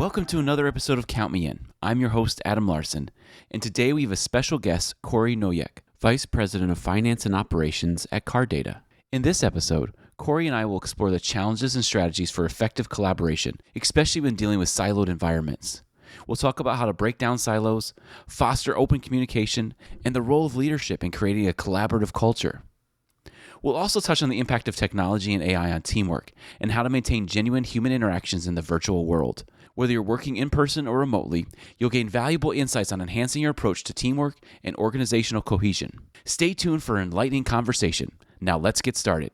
Welcome to another episode of Count Me In. I'm your host, Adam Larson, and today we have a special guest, Corey Noyek, Vice President of Finance and Operations at CarData. In this episode, Corey and I will explore the challenges and strategies for effective collaboration, especially when dealing with siloed environments. We'll talk about how to break down silos, foster open communication, and the role of leadership in creating a collaborative culture. We'll also touch on the impact of technology and AI on teamwork and how to maintain genuine human interactions in the virtual world. Whether you're working in person or remotely, you'll gain valuable insights on enhancing your approach to teamwork and organizational cohesion. Stay tuned for an enlightening conversation. Now let's get started.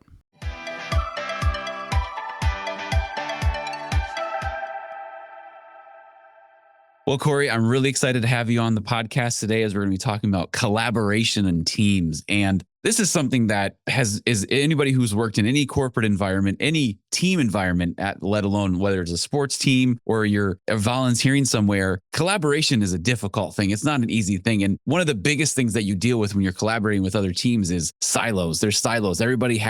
Well, Corey, I'm really excited to have you on the podcast today as we're going to be talking about collaboration and teams. And this is something that is anybody who's worked in any corporate environment, any team environment, let alone whether it's a sports team or you're volunteering somewhere, collaboration is a difficult thing. It's not an easy thing. And one of the biggest things that you deal with when you're collaborating with other teams is silos. There's silos. Everybody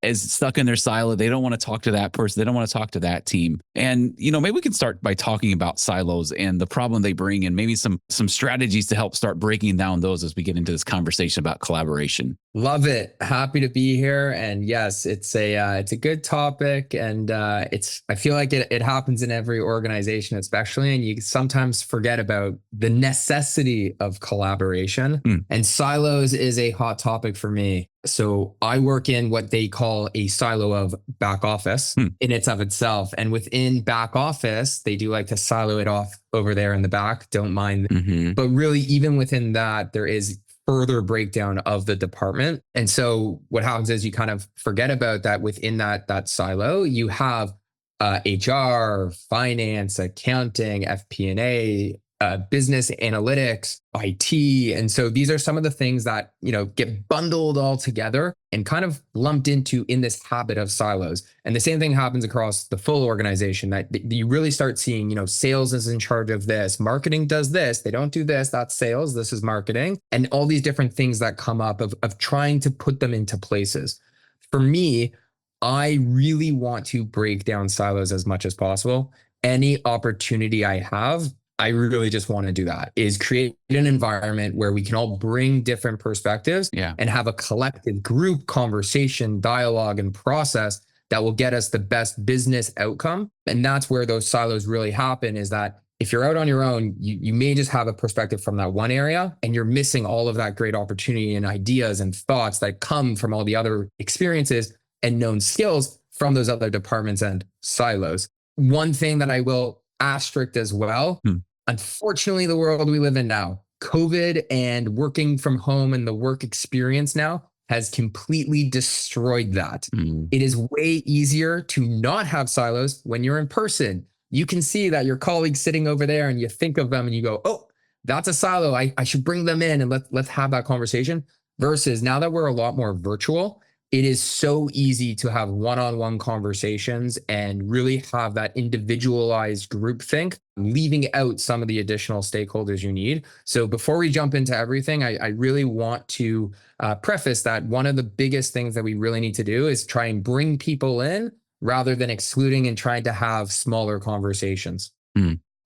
is stuck in their silo. They don't want to talk to that person. They don't want to talk to that team. And, maybe we can start by talking about silos and the problem they bring and maybe some strategies to help start breaking down those as we get into this conversation about collaboration. Love it. Happy to be here. And yes, it's a good topic. And I feel like it happens in every organization, especially. And you sometimes forget about the necessity of collaboration. And silos is a hot topic for me. So I work in what they call a silo of back office in itself. And within back office, they do like to silo it off over there in the back. Don't mind. But really, even within that, there is further breakdown of the department. And so what happens is you kind of forget about that within that silo. You have HR, finance, accounting, FP&A, business analytics, IT. And so these are some of the things that, get bundled all together and kind of lumped into in this habit of silos. And the same thing happens across the full organization that you really start seeing, sales is in charge of this, marketing does this, they don't do this, that's sales, this is marketing, and all these different things that come up of trying to put them into places. For me, I really want to break down silos as much as possible. Any opportunity I have, I really just want to do that, is create an environment where we can all bring different perspectives and have a collective group conversation, dialogue, and process that will get us the best business outcome. And that's where those silos really happen, is that if you're out on your own, you may just have a perspective from that one area and you're missing all of that great opportunity and ideas and thoughts that come from all the other experiences and known skills from those other departments and silos. One thing that I will asterisk as well, unfortunately, the world we live in now, COVID and working from home and the work experience now has completely destroyed that. It is way easier to not have silos when you're in person. You can see that your colleague's sitting over there and you think of them and you go, oh, that's a silo. I should bring them in and let's have that conversation. Versus now that we're a lot more virtual, it is so easy to have one-on-one conversations and really have that individualized groupthink, leaving out some of the additional stakeholders you need. So before we jump into everything, I really want to preface that one of the biggest things that we really need to do is try and bring people in rather than excluding and trying to have smaller conversations.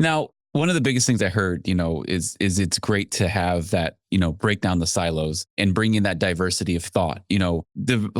Now, one of the biggest things I heard, is it's great to have that, break down the silos and bring in that diversity of thought. The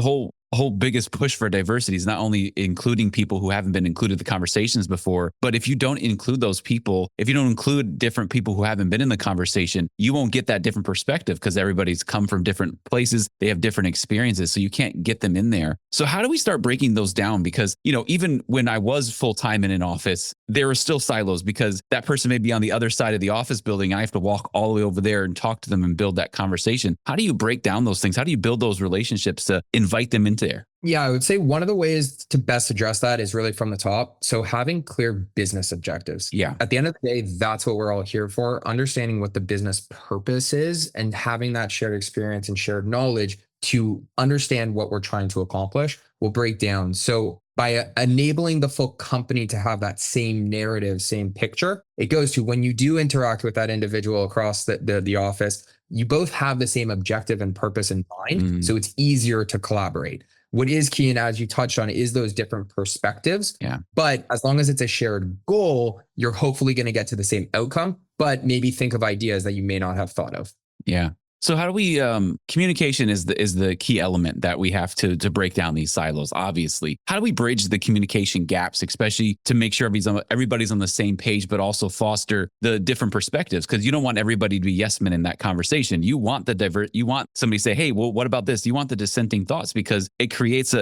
whole biggest push for diversity is not only including people who haven't been included in the conversations before, but if you don't include those people, if you don't include different people who haven't been in the conversation, you won't get that different perspective because everybody's come from different places. They have different experiences. So you can't get them in there. So how do we start breaking those down? Because, even when I was full-time in an office, there were still silos because that person may be on the other side of the office building. I have to walk all the way over there and talk to them and build that conversation. How do you break down those things? How do you build those relationships to invite them into there? Yeah, I would say one of the ways to best address that is really from the top. So having clear business objectives. Yeah. At the end of the day, that's what we're all here for. Understanding what the business purpose is and having that shared experience and shared knowledge to understand what we're trying to accomplish will break down. So by enabling the full company to have that same narrative, same picture, it goes to when you do interact with that individual across the office, you both have the same objective and purpose in mind. So it's easier to collaborate. what is key, and as you touched on, is those different perspectives. Yeah. But as long as it's a shared goal, you're hopefully going to get to the same outcome, but maybe think of ideas that you may not have thought of. Yeah. So how do we communication is the key element that we have to break down these silos, obviously. How do we bridge the communication gaps, especially to make sure everybody's on the same page, but also foster the different perspectives? Because you don't want everybody to be yes men in that conversation. You want you want somebody to say, hey, well, what about this? You want the dissenting thoughts because it creates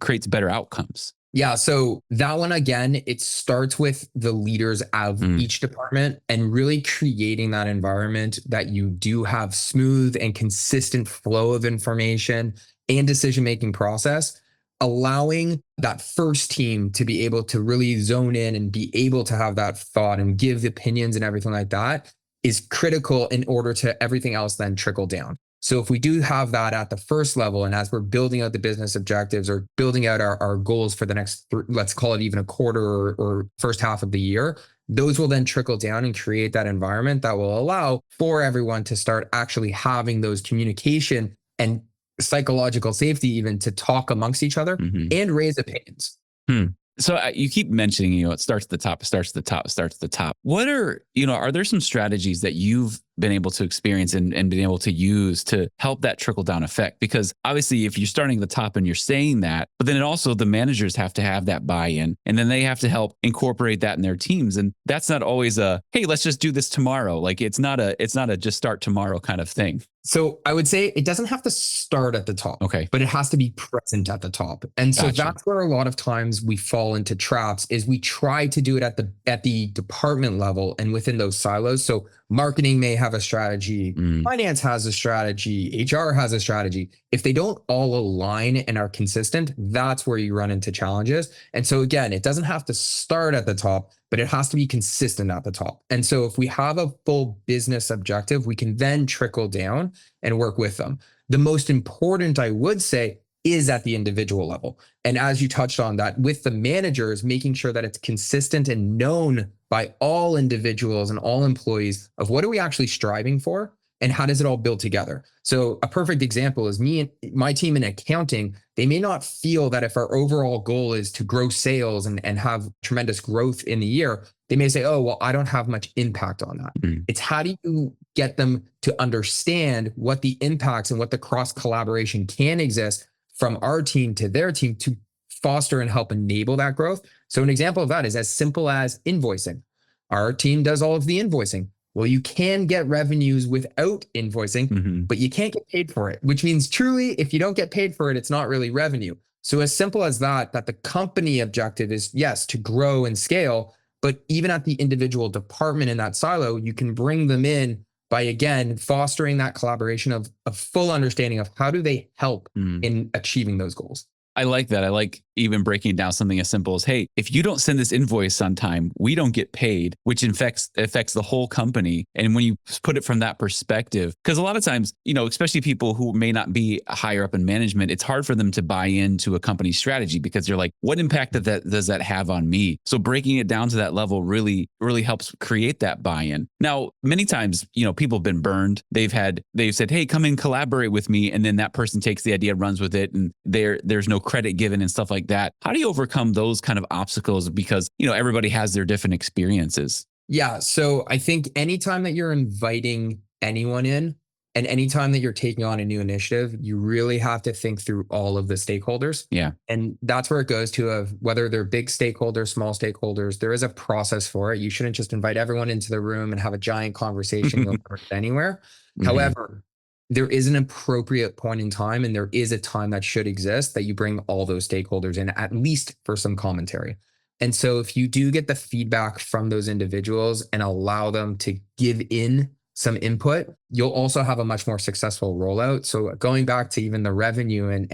creates better outcomes. Yeah. So that one, again, it starts with the leaders of Mm, each department and really creating that environment that you do have smooth and consistent flow of information and decision making process, allowing that first team to be able to really zone in and be able to have that thought and give opinions and everything like that is critical in order to everything else then trickle down. So if we do have that at the first level, and as we're building out the business objectives or building out our goals for the next, let's call it even a quarter or first half of the year, those will then trickle down and create that environment that will allow for everyone to start actually having those communication and psychological safety even to talk amongst each other mhm. and raise opinions. Hmm. So you keep mentioning, it starts at the top, it starts at the top, it starts at the top. What are, are there some strategies that you've been able to experience and been able to use to help that trickle down effect? Because obviously, if you're starting at the top and you're saying that, but then it also the managers have to have that buy-in, and then they have to help incorporate that in their teams. And that's not always a, hey, let's just do this tomorrow. Like it's not a just start tomorrow kind of thing. So I would say it doesn't have to start at the top, Okay, but it has to be present at the top. And so gotcha. that's where a lot of times we fall into traps is we try to do it at the department level and within those silos. So marketing may have a strategy, Mm, finance has a strategy, HR has a strategy. If they don't all align and are consistent, that's where you run into challenges. And so again, it doesn't have to start at the top, but it has to be consistent at the top. And so if we have a full business objective, we can then trickle down and work with them. The most important, I would say, is at the individual level. And as you touched on that with the managers, making sure that it's consistent and known by all individuals and all employees of what are we actually striving for and how does it all build together. So a perfect example is me and my team in accounting. They may not feel that if our overall goal is to grow sales and have tremendous growth in the year, they may say, oh, well, I don't have much impact on that. mm, It's how do you get them to understand what the impacts and what the cross collaboration can exist from our team to their team to foster and help enable that growth. So an example of that is as simple as invoicing. Our team does all of the invoicing. Well, you can get revenues without invoicing, mhm. but you can't get paid for it, which means truly, if you don't get paid for it, it's not really revenue. So as simple as that the company objective is, yes, to grow and scale, but even at the individual department in that silo, you can bring them in by, again, fostering that collaboration of a full understanding of how do they help Mm. in achieving those goals. I like that. I like even breaking down something as simple as, hey, if you don't send this invoice on time, we don't get paid, which affects the whole company. And when you put it from that perspective, because a lot of times, especially people who may not be higher up in management, it's hard for them to buy into a company's strategy because they're like, what impact does that have on me? So breaking it down to that level really, really helps create that buy-in. Now, many times, people have been burned. They've said, hey, come and collaborate with me. And then that person takes the idea, runs with it, and there's no credit given and stuff like that. How do you overcome those kind of obstacles? Because, everybody has their different experiences. Yeah. So I think anytime that you're inviting anyone in and anytime that you're taking on a new initiative, you really have to think through all of the stakeholders. Yeah. And that's where it goes to of whether they're big stakeholders, small stakeholders, there is a process for it. You shouldn't just invite everyone into the room and have a giant conversation. You'll never get anywhere. Mhm. However, there is an appropriate point in time and there is a time that should exist that you bring all those stakeholders in, at least for some commentary. And so if you do get the feedback from those individuals and allow them to give in some input, you'll also have a much more successful rollout. So going back to even the revenue and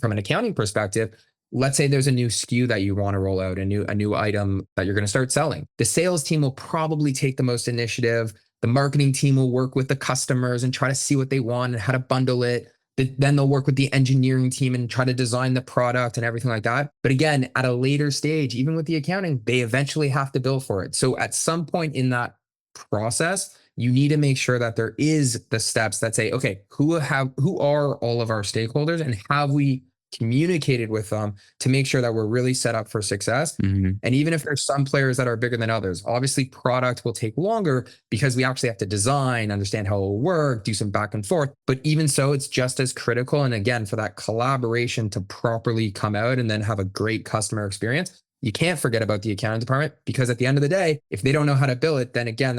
from an accounting perspective, let's say there's a new SKU that you want to roll out, a new item that you're going to start selling. The sales team will probably take the most initiative. The marketing team will work with the customers and try to see what they want and how to bundle it. Then they'll work with the engineering team and try to design the product and everything like that. But again, at a later stage, even with the accounting, they eventually have to bill for it. So at some point in that process, you need to make sure that there is the steps that say, okay, who are all of our stakeholders and have we communicated with them to make sure that we're really set up for success. Hmm. And even if there's some players that are bigger than others, obviously product will take longer because we actually have to design, understand how it will work, do some back and forth. But even so, it's just as critical. And again, for that collaboration to properly come out and then have a great customer experience, you can't forget about the accounting department, because at the end of the day, if they don't know how to bill it, then again,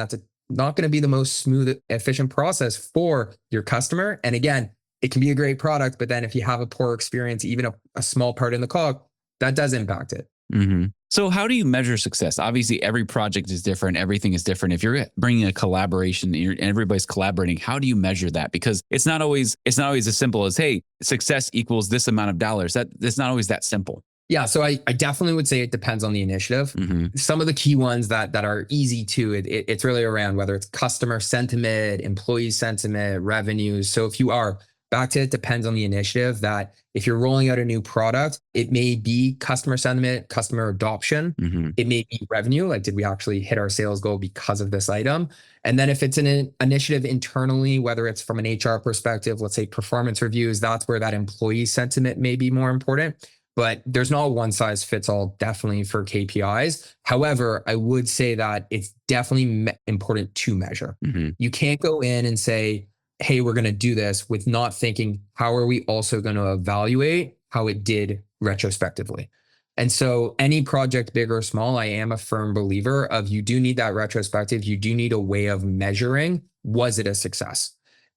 not going to be the most smooth, efficient process for your customer. And again, it can be a great product, but then if you have a poor experience, even a small part in the cog, that does impact it. Hmm. So how do you measure success? Obviously, every project is different. Everything is different. If you're bringing a collaboration and everybody's collaborating, how do you measure that? Because it's not always as simple as, hey, success equals this amount of dollars. It's not always that simple. Yeah, so I definitely would say it depends on the initiative. Hmm. Some of the key ones that are easy to it's really around whether it's customer sentiment, employee sentiment, revenues. So if you are back to, it depends on the initiative, that if you're rolling out a new product, it may be customer sentiment, customer adoption. Hmm. It may be revenue, like did we actually hit our sales goal because of this item? And then if it's an initiative internally, whether it's from an HR perspective, let's say performance reviews, that's where that employee sentiment may be more important. But there's not one size fits all, definitely, for KPIs. However, I would say that it's definitely important to measure. Hmm. You can't go in and say, hey, we're going to do this with not thinking, how are we also going to evaluate how it did retrospectively? And so any project, big or small, I am a firm believer of, you do need that retrospective. You do need a way of measuring, was it a success?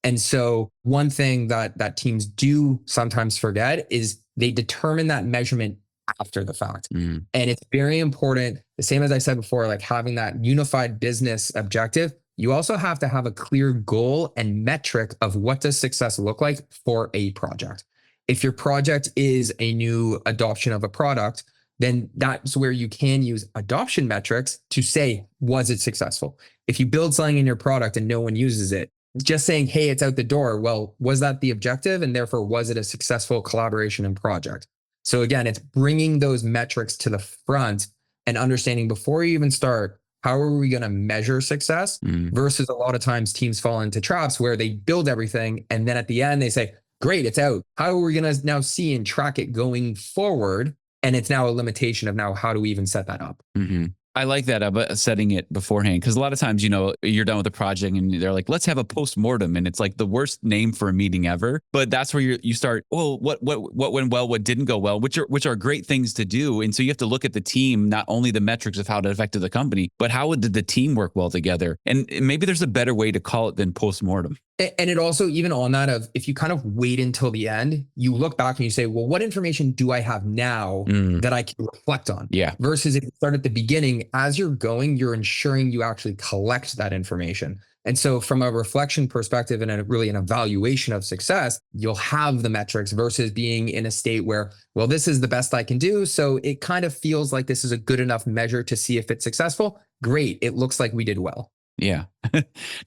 And so one thing that teams do sometimes forget is they determine that measurement after the fact. Hmm. And it's very important, the same as I said before, like having that unified business objective. You also have to have a clear goal and metric of what does success look like for a project. If your project is a new adoption of a product, then that's where you can use adoption metrics to say, was it successful? If you build something in your product and no one uses it, just saying, hey, it's out the door. Well, was that the objective? And therefore, was it a successful collaboration and project? So again, it's bringing those metrics to the front and understanding before you even start, how are we going to measure success? Hmm. Versus a lot of times teams fall into traps where they build everything. And then at the end, they say, great, it's out. How are we going to now see and track it going forward? And it's now a limitation of now, how do we even set that up? Hmm. I like that about setting it beforehand, because a lot of times, you're done with the project and they're like, let's have a post-mortem. And it's like the worst name for a meeting ever. But that's where you start, oh, what went well, what didn't go well, which are great things to do. And so you have to look at the team, not only the metrics of how it affected the company, but how did the team work well together? And maybe there's a better way to call it than post-mortem. And it also, even on that, of if you kind of wait until the end, you look back and you say, well, what information do I have now Mm, that I can reflect on? yeah. Versus if you start at the beginning, as you're going, you're ensuring you actually collect that information. And so from a reflection perspective and really an evaluation of success, you'll have the metrics versus being in a state where, well, this is the best I can do. So it kind of feels like this is a good enough measure to see if it's successful. Great. It looks like we did well. Yeah.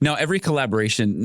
Now, not every collaboration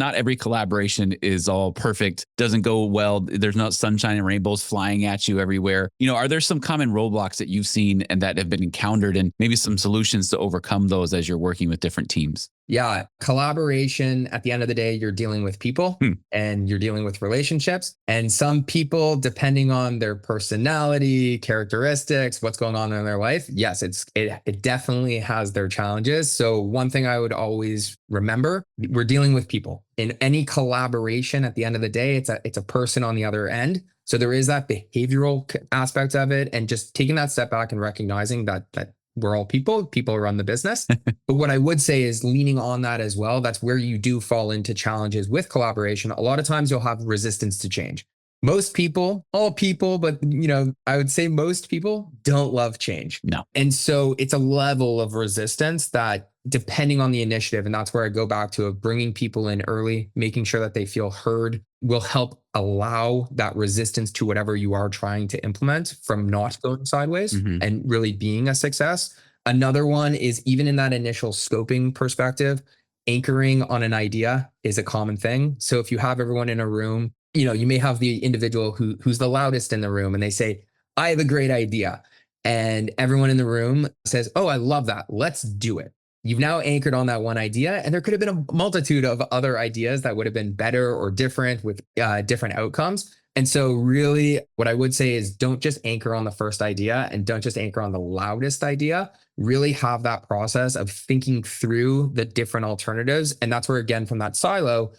is all perfect, doesn't go well. There's not sunshine and rainbows flying at you everywhere. Are there some common roadblocks that you've seen and that have been encountered, and maybe some solutions to overcome those as you're working with different teams? Yeah, collaboration, at the end of the day, you're dealing with people Hmm. and you're dealing with relationships. And some people, depending on their personality, characteristics, what's going on in their life, yes, it definitely has their challenges. So one thing I would always remember, we're dealing with people. In any collaboration, at the end of the day, it's a person on the other end. So there is that behavioral aspect of it, and just taking that step back and recognizing that we're all people run the business. But what I would say is leaning on that as well. That's where you do fall into challenges with collaboration. A lot of times you'll have resistance to change. Most people, all people, but I would say most people don't love change. No. And so it's a level of resistance that, depending on the initiative, and that's where I go back to, of bringing people in early, making sure that they feel heard, will help allow that resistance to whatever you are trying to implement from not going sideways Hmm. and really being a success. Another one is, even in that initial scoping perspective, anchoring on an idea is a common thing. So if you have everyone in a room, you may have the individual who's the loudest in the room, and they say, I have a great idea. And everyone in the room says, oh, I love that. Let's do it. You've now anchored on that one idea, and there could have been a multitude of other ideas that would have been better or different with different outcomes. And so, really, what I would say is don't just anchor on the first idea and don't just anchor on the loudest idea. Really have that process of thinking through the different alternatives. And that's where, again, from that silo,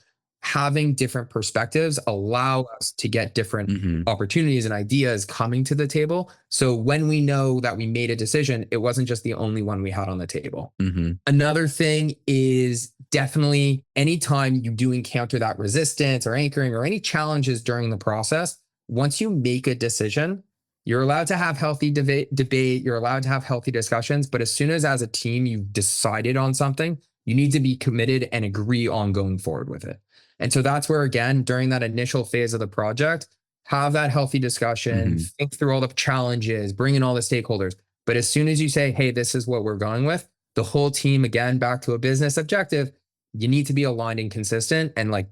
having different perspectives allow us to get different Hmm. opportunities and ideas coming to the table. So when we know that we made a decision, it wasn't just the only one we had on the table. Hmm. Another thing is definitely anytime you do encounter that resistance or anchoring or any challenges during the process, once you make a decision, you're allowed to have healthy debate, you're allowed to have healthy discussions, but as a team you've decided on something, you need to be committed and agree on going forward with it. And so that's where, again, during that initial phase of the project, have that healthy discussion, Hmm. think through all the challenges, bring in all the stakeholders. But as soon as you say, hey, this is what we're going with, the whole team, again, back to a business objective, you need to be aligned and consistent and like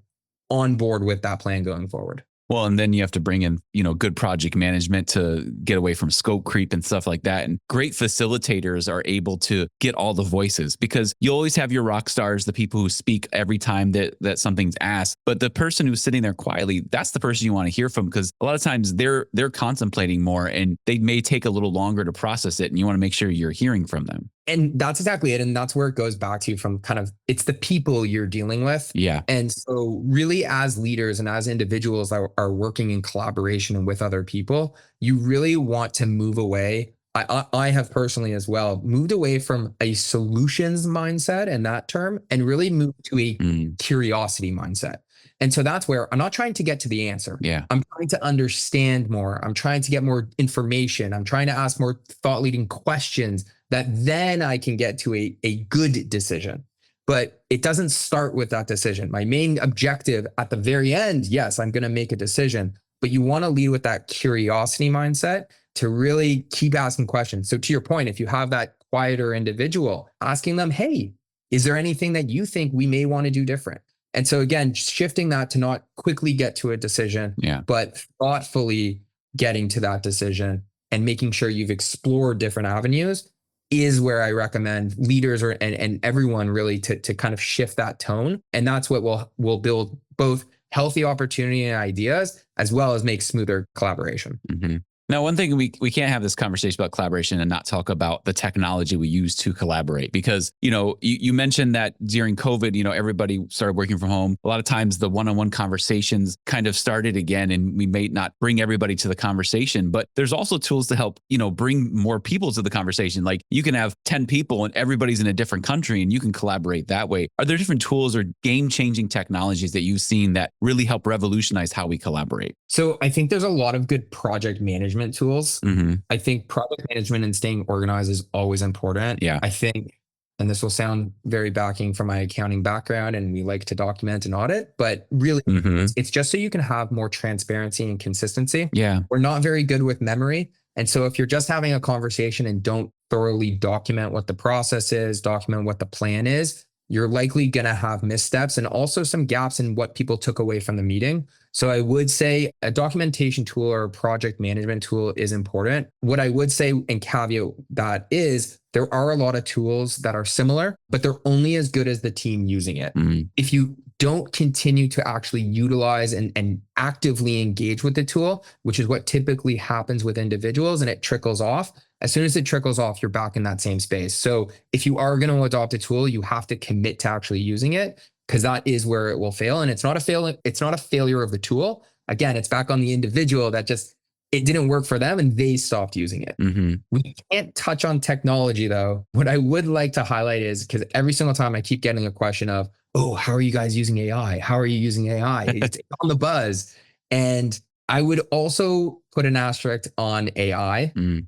on board with that plan going forward. Well, and then you have to bring in, good project management to get away from scope creep and stuff like that. And great facilitators are able to get all the voices because you always have your rock stars, the people who speak every time that something's asked. But the person who's sitting there quietly, that's the person you want to hear from because a lot of times they're contemplating more and they may take a little longer to process it. And you want to make sure you're hearing from them. And that's exactly it. And that's where it goes back to from kind of it's the people you're dealing with. Yeah. And so, really, as leaders and as individuals that are working in collaboration and with other people, you really want to move away. I have personally as well moved away from a solutions mindset and that term and really moved to a Mm, curiosity mindset. And so that's where I'm not trying to get to the answer. yeah. I'm trying to understand more. I'm trying to get more information. I'm trying to ask more thought leading questions that then I can get to a good decision. But it doesn't start with that decision. My main objective at the very end, yes, I'm going to make a decision, but you want to lead with that curiosity mindset to really keep asking questions. So, to your point, if you have that quieter individual, asking them, hey, is there anything that you think we may want to do different? And so, again, shifting that to not quickly get to a decision, Yeah. but thoughtfully getting to that decision and making sure you've explored different avenues is where I recommend leaders and everyone really to kind of shift that tone. And that's what will build both healthy opportunity and ideas as well as make smoother collaboration. Hmm. Now, one thing we can't have this conversation about collaboration and not talk about the technology we use to collaborate because, you mentioned that during COVID, everybody started working from home. A lot of times the one-on-one conversations kind of started again and we may not bring everybody to the conversation, but there's also tools to help, bring more people to the conversation. Like you can have 10 people and everybody's in a different country and you can collaborate that way. Are there different tools or game-changing technologies that you've seen that really help revolutionize how we collaborate? So I think there's a lot of good project management tools. Hmm. I think project management and staying organized is always important. Yeah. I think, and this will sound very backing from my accounting background, and we like to document and audit, but really Hmm. it's just so you can have more transparency and consistency. Yeah. We're not very good with memory. And so if you're just having a conversation and don't thoroughly document what the process is, document what the plan is, you're likely going to have missteps and also some gaps in what people took away from the meeting. So I would say a documentation tool or a project management tool is important. What I would say and caveat that is there are a lot of tools that are similar, but they're only as good as the team using it. Mhm. If you don't continue to actually utilize and actively engage with the tool, which is what typically happens with individuals and it trickles off, as soon as it trickles off, you're back in that same space. So if you are going to adopt a tool, you have to commit to actually using it because that is where it will fail. And it's not a failure of the tool. Again, it's back on the individual that just it didn't work for them and they stopped using it. Mhm. We can't touch on technology though. What I would like to highlight is because every single time I keep getting a question of, oh, how are you guys using AI? How are you using AI? It's on the buzz. And I would also put an asterisk on AI. Mm.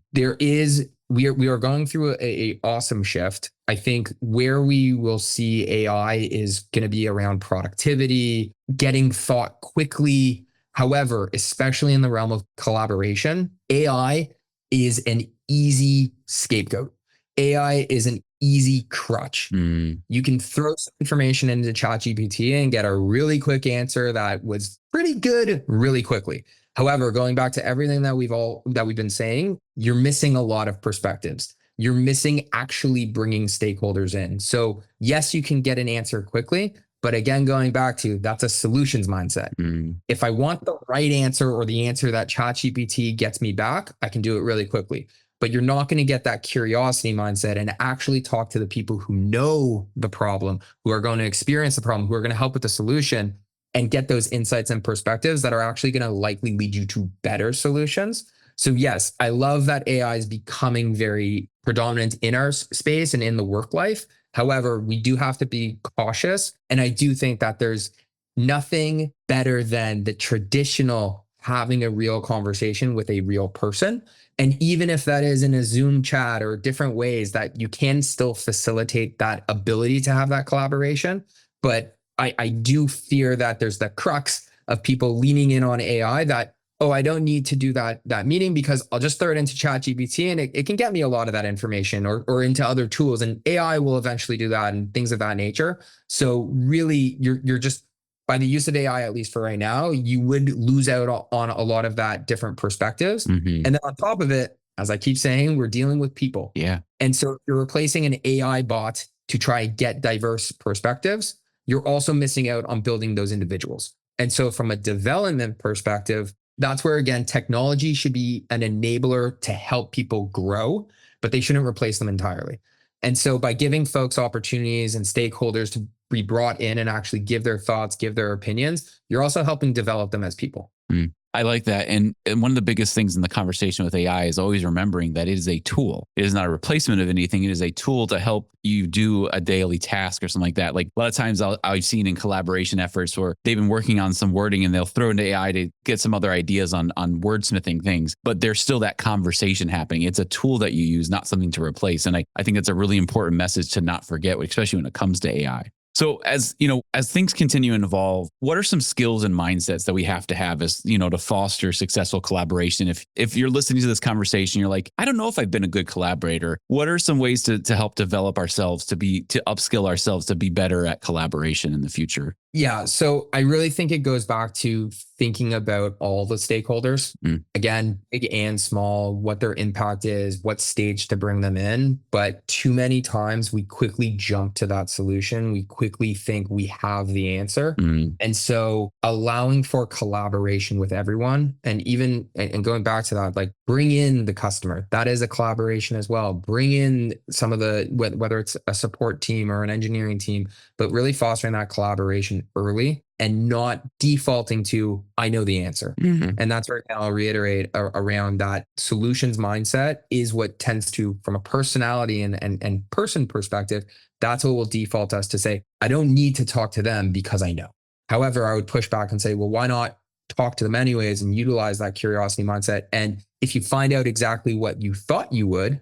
We are going through a awesome shift. I think where we will see AI is going to be around productivity, getting thought quickly. However, especially in the realm of collaboration, AI is an easy scapegoat. AI is an easy crutch. Mm. You can throw some information into ChatGPT and get a really quick answer that was pretty good really quickly. However, going back to everything that we've been saying, you're missing a lot of perspectives. You're missing actually bringing stakeholders in. So yes, you can get an answer quickly, But again, going back to that's a solutions mindset. Mm, If I want the right answer or the answer that ChatGPT gets me back, I can do it really quickly. But you're not going to get that curiosity mindset and actually talk to the people who know the problem, who are going to experience the problem, who are going to help with the solution and get those insights and perspectives that are actually going to likely lead you to better solutions. So, yes, I love that AI is becoming very predominant in our space and in the work life. However, we do have to be cautious. And I do think that there's nothing better than the traditional having a real conversation with a real person. And even if that is in a Zoom chat or different ways, that you can still facilitate that ability to have that collaboration. But I do fear that there's the crux of people leaning in on AI that, oh, I don't need to do that meeting because I'll just throw it into ChatGPT and it can get me a lot of that information or into other tools. And AI will eventually do that and things of that nature. So really you're just by the use of AI, at least for right now, you would lose out on a lot of that different perspectives. hmm And then on top of it, as I keep saying, we're dealing with people. Yeah. And so if you're replacing an AI bot to try and get diverse perspectives, you're also missing out on building those individuals. And so from a development perspective, that's where again, technology should be an enabler to help people grow, but they shouldn't replace them entirely. And so by giving folks opportunities and stakeholders to be brought in and actually give their thoughts, give their opinions, you're also helping develop them as people. Mm. I like that. And one of the biggest things in the conversation with AI is always remembering that it is a tool. It is not a replacement of anything. It is a tool to help you do a daily task or something like that. Like a lot of times I've seen in collaboration efforts where they've been working on some wording and they'll throw into AI to get some other ideas on wordsmithing things, but there's still that conversation happening. It's a tool that you use, not something to replace. And I think that's a really important message to not forget, especially when it comes to AI. So as you know, as things continue and evolve, what are some skills and mindsets that we have to have as, to foster successful collaboration? If you're listening to this conversation, you're like, I don't know if I've been a good collaborator. What are some ways to help develop ourselves to upskill ourselves to be better at collaboration in the future? Yeah. So I really think it goes back to thinking about all the stakeholders, Mm, again, big and small, what their impact is, what stage to bring them in. But too many times we quickly jump to that solution. We quickly think we have the answer. mm, And so allowing for collaboration with everyone and even, and going back to that, like bring in the customer, that is a collaboration as well. Bring in some of whether it's a support team or an engineering team, but really fostering that collaboration early and not defaulting to, I know the answer. mhm, And that's where I'll reiterate around that solutions mindset is what tends to, from a personality and person perspective, that's what will default us to say, I don't need to talk to them because I know. However, I would push back and say, well, why not talk to them anyways and utilize that curiosity mindset? And if you find out exactly what you thought you would,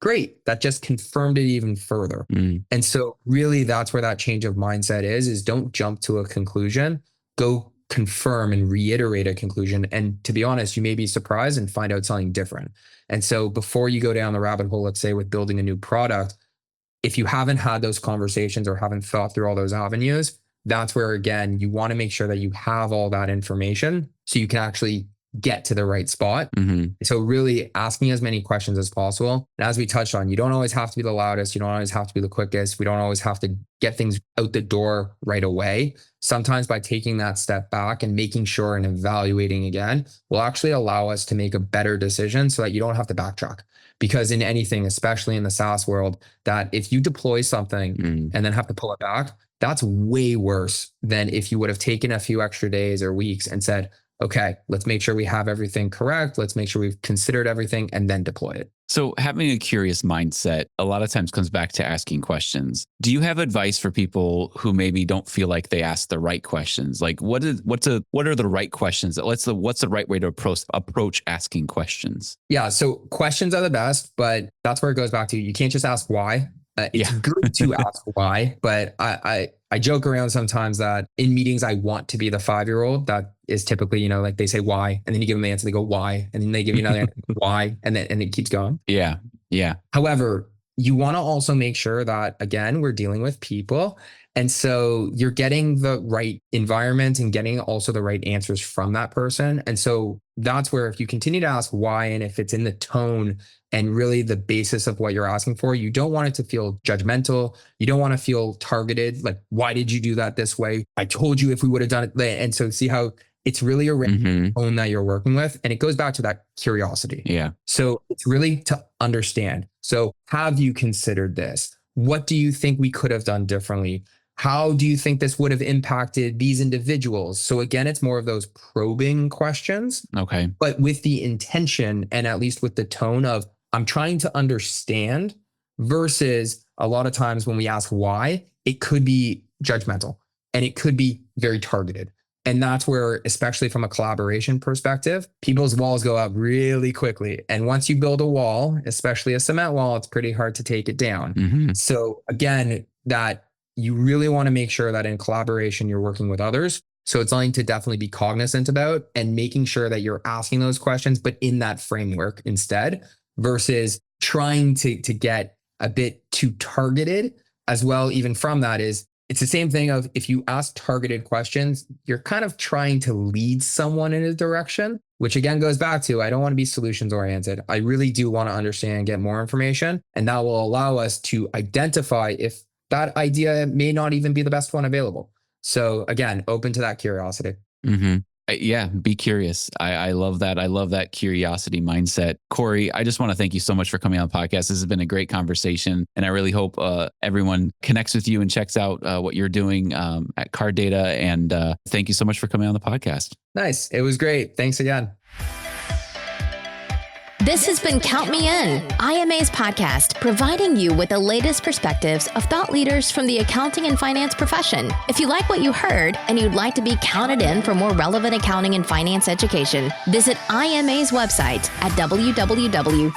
great. That just confirmed it even further. mm. And so really that's where that change of mindset is don't jump to a conclusion, go confirm and reiterate a conclusion. And to be honest, you may be surprised and find out something different. And so before you go down the rabbit hole, let's say with building a new product, if you haven't had those conversations or haven't thought through all those avenues, that's where, again, you want to make sure that you have all that information so you can actually get to the right spot. Mhm. So, really asking as many questions as possible. And as we touched on, you don't always have to be the loudest. You don't always have to be the quickest. We don't always have to get things out the door right away. Sometimes by taking that step back and making sure and evaluating again will actually allow us to make a better decision so that you don't have to backtrack. Because in anything, especially in the SaaS world, that if you deploy something Mm. and then have to pull it back, that's way worse than if you would have taken a few extra days or weeks and said, okay, let's make sure we have everything correct. Let's make sure we've considered everything and then deploy it. So having a curious mindset a lot of times comes back to asking questions. Do you have advice for people who maybe don't feel like they ask the right questions? Like what are the right questions? What's the right way to approach asking questions? Yeah. So questions are the best, but that's where it goes back to you can't just ask why. It's Yeah. good to ask why, but I joke around sometimes that in meetings I want to be the 5-year-old that is typically like they say why, and then you give them the answer, they go why, and then they give you another answer, why, and it keeps going. Yeah. Yeah. However, you want to also make sure that, again, we're dealing with people. And so you're getting the right environment and getting also the right answers from that person. And so that's where if you continue to ask why, and if it's in the tone and really the basis of what you're asking for, you don't want it to feel judgmental. You don't want to feel targeted. Like, why did you do that this way? I told you if we would have done it. And so see how it's really a Hmm. tone that you're working with. And it goes back to that curiosity. Yeah. So it's really to understand. So have you considered this? What do you think we could have done differently? How do you think this would have impacted these individuals? So again, it's more of those probing questions, Okay. but with the intention and at least with the tone of, I'm trying to understand, versus a lot of times when we ask why, it could be judgmental and it could be very targeted. And that's where, especially from a collaboration perspective, people's walls go up really quickly. And once you build a wall, especially a cement wall, it's pretty hard to take it down. Hmm. So again, that you really want to make sure that in collaboration, you're working with others. So it's something to definitely be cognizant about and making sure that you're asking those questions, but in that framework instead, versus trying to get a bit too targeted as well. Even from that is, it's the same thing of if you ask targeted questions, you're kind of trying to lead someone in a direction, which again goes back to, I don't want to be solutions oriented. I really do want to understand and get more information. And that will allow us to identify if that idea may not even be the best one available. So again, open to that curiosity. Hmm. Yeah, be curious. I love that. I love that curiosity mindset. Corey, I just want to thank you so much for coming on the podcast. This has been a great conversation. And I really hope everyone connects with you and checks out what you're doing at Card Data. And thank you so much for coming on the podcast. Nice. It was great. Thanks again. This has been Count Me In, IMA's podcast, providing you with the latest perspectives of thought leaders from the accounting and finance profession. If you like what you heard and you'd like to be counted in for more relevant accounting and finance education, visit IMA's website at www.imanet.org.